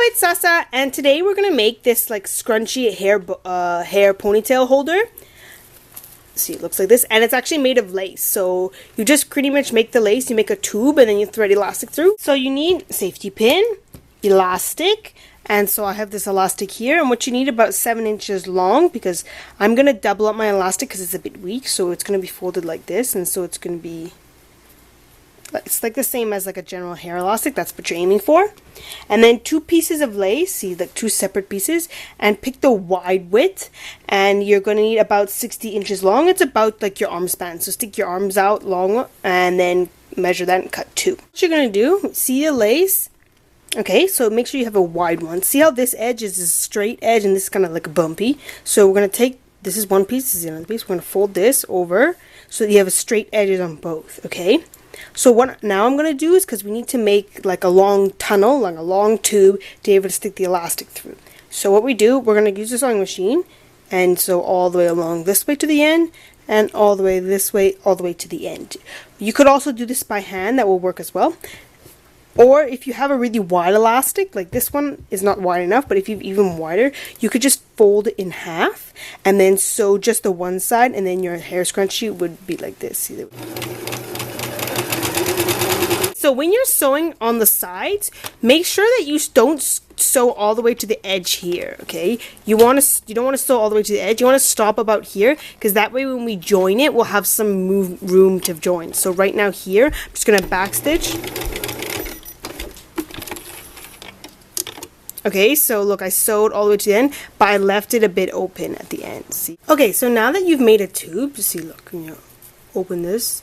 it's Sasa, and today we're gonna make this like scrunchy hair ponytail holder. See, it looks like this, and it's actually made of lace. So you just pretty much make the lace, you make a tube, and then you thread elastic through. So you need safety pin, elastic, and so I have this elastic here, and what you need about 7 inches long, because I'm gonna double up my elastic because it's a bit weak, so it's gonna be folded like this, and so it's gonna be. It's like the same as like a general hair elastic. That's what you're aiming for. And then 2 pieces of lace, see, like 2 separate pieces, and pick the wide width, and you're going to need about 60 inches long. It's about like your arm span, so stick your arms out long and then measure that and cut 2. What you're going to do, see a lace, okay, so make sure you have a wide one. See how this edge is a straight edge and this is kind of like bumpy. So we're going to take, this is one piece, this is another piece, we're going to fold this over so that you have a straight edges on both, okay? So what now I'm going to do is, because we need to make like a long tunnel, like a long tube to be able to stick the elastic through. So what we do, we're going to use the sewing machine, and so all the way along this way to the end, and all the way this way, all the way to the end. You could also do this by hand, that will work as well. Or if you have a really wide elastic, like this one is not wide enough, but if you've even wider, you could just fold it in half, and then sew just the one side, and then your hair scrunchie would be like this. See, so when you're sewing on the sides, make sure that you don't sew all the way to the edge here, okay? You don't want to sew all the way to the edge. You want to stop about here, because that way when we join it, we'll have some room to join. So right now here, I'm just going to backstitch. Okay, so look, I sewed all the way to the end, but I left it a bit open at the end. See? Okay, so now that you've made a tube, see, look, you know, open this.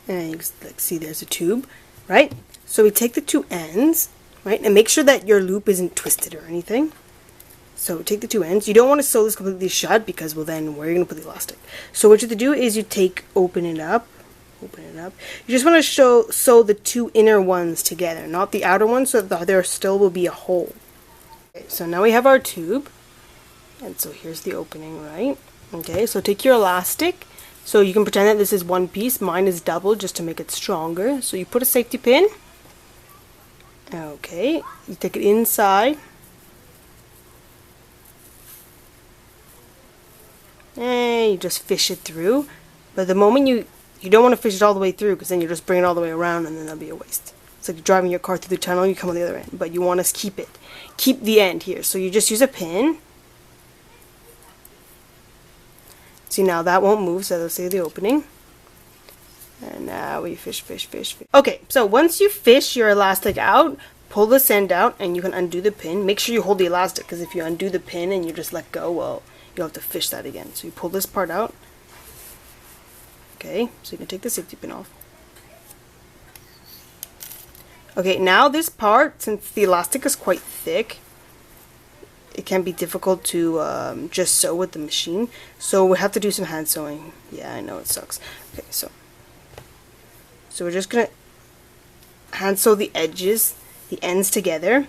And you can see there's a tube, right? So we take the 2 ends, right? And make sure that your loop isn't twisted or anything. So take the 2 ends. You don't want to sew this completely shut, because, well, then where are you going to put the elastic? So what you have to do is you open it up. You just want to sew the 2 inner ones together, not the outer ones, so that there still will be a hole. Okay, so now we have our tube. And so here's the opening, right? Okay, so take your elastic. So you can pretend that this is one piece. Mine is double just to make it stronger. So you put a safety pin. Okay, you take it inside. And you just fish it through. But the moment you don't want to fish it all the way through, because then you just bring it all the way around and then that'll be a waste. It's like driving your car through the tunnel, you come on the other end. But you want to keep it. Keep the end here. So you just use a pin. See, now that won't move, so let's see the opening. And now we fish. Okay, so once you fish your elastic out, pull this end out, and you can undo the pin. Make sure you hold the elastic, because if you undo the pin and you just let go, well, you'll have to fish that again. So you pull this part out. Okay, so you can take the safety pin off. Okay, now this part, since the elastic is quite thick, it can be difficult to just sew with the machine, so we have to do some hand sewing. Yeah, I know it sucks. Okay, so we're just gonna hand sew the edges, the ends together.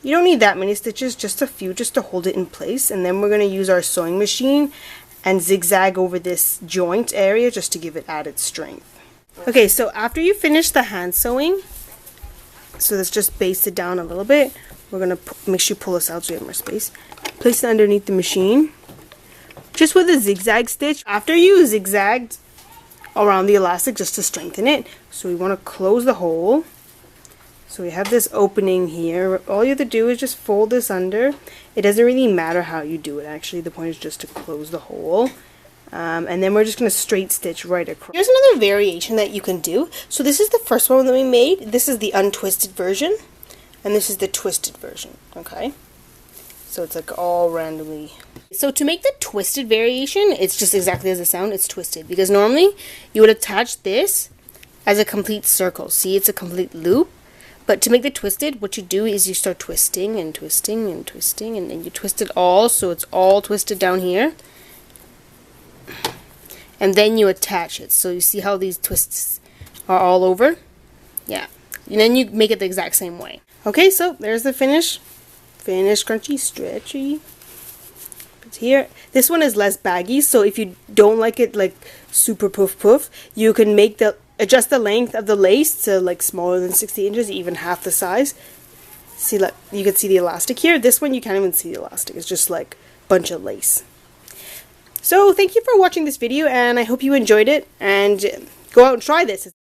You don't need that many stitches, just a few, just to hold it in place, and then we're gonna use our sewing machine and zigzag over this joint area just to give it added strength. Okay, so after you finish the hand sewing, so let's just base it down a little bit. We're going to make sure you pull this out so you have more space. Place it underneath the machine. Just with a zigzag stitch. After you zigzagged around the elastic just to strengthen it. So we want to close the hole. So we have this opening here. All you have to do is just fold this under. It doesn't really matter how you do it, actually. The point is just to close the hole. And then we're just going to straight stitch right across. Here's another variation that you can do. So this is the first one that we made. This is the untwisted version. And this is the twisted version, okay? So it's like all randomly. So to make the twisted variation, it's just exactly as it sounds, it's twisted. Because normally, you would attach this as a complete circle. See, it's a complete loop. But to make the twisted, what you do is you start twisting and twisting and twisting. And then you twist it all, so it's all twisted down here. And then you attach it. So you see how these twists are all over? Yeah. And then you make it the exact same way. Okay, so there's the finish. Finished scrunchy, stretchy. It's here. This one is less baggy, so if you don't like it like super poof, you can adjust the length of the lace to like smaller than 60 inches, even half the size. See, look, you can see the elastic here. This one you can't even see the elastic. It's just like a bunch of lace. So thank you for watching this video, and I hope you enjoyed it, and go out and try this.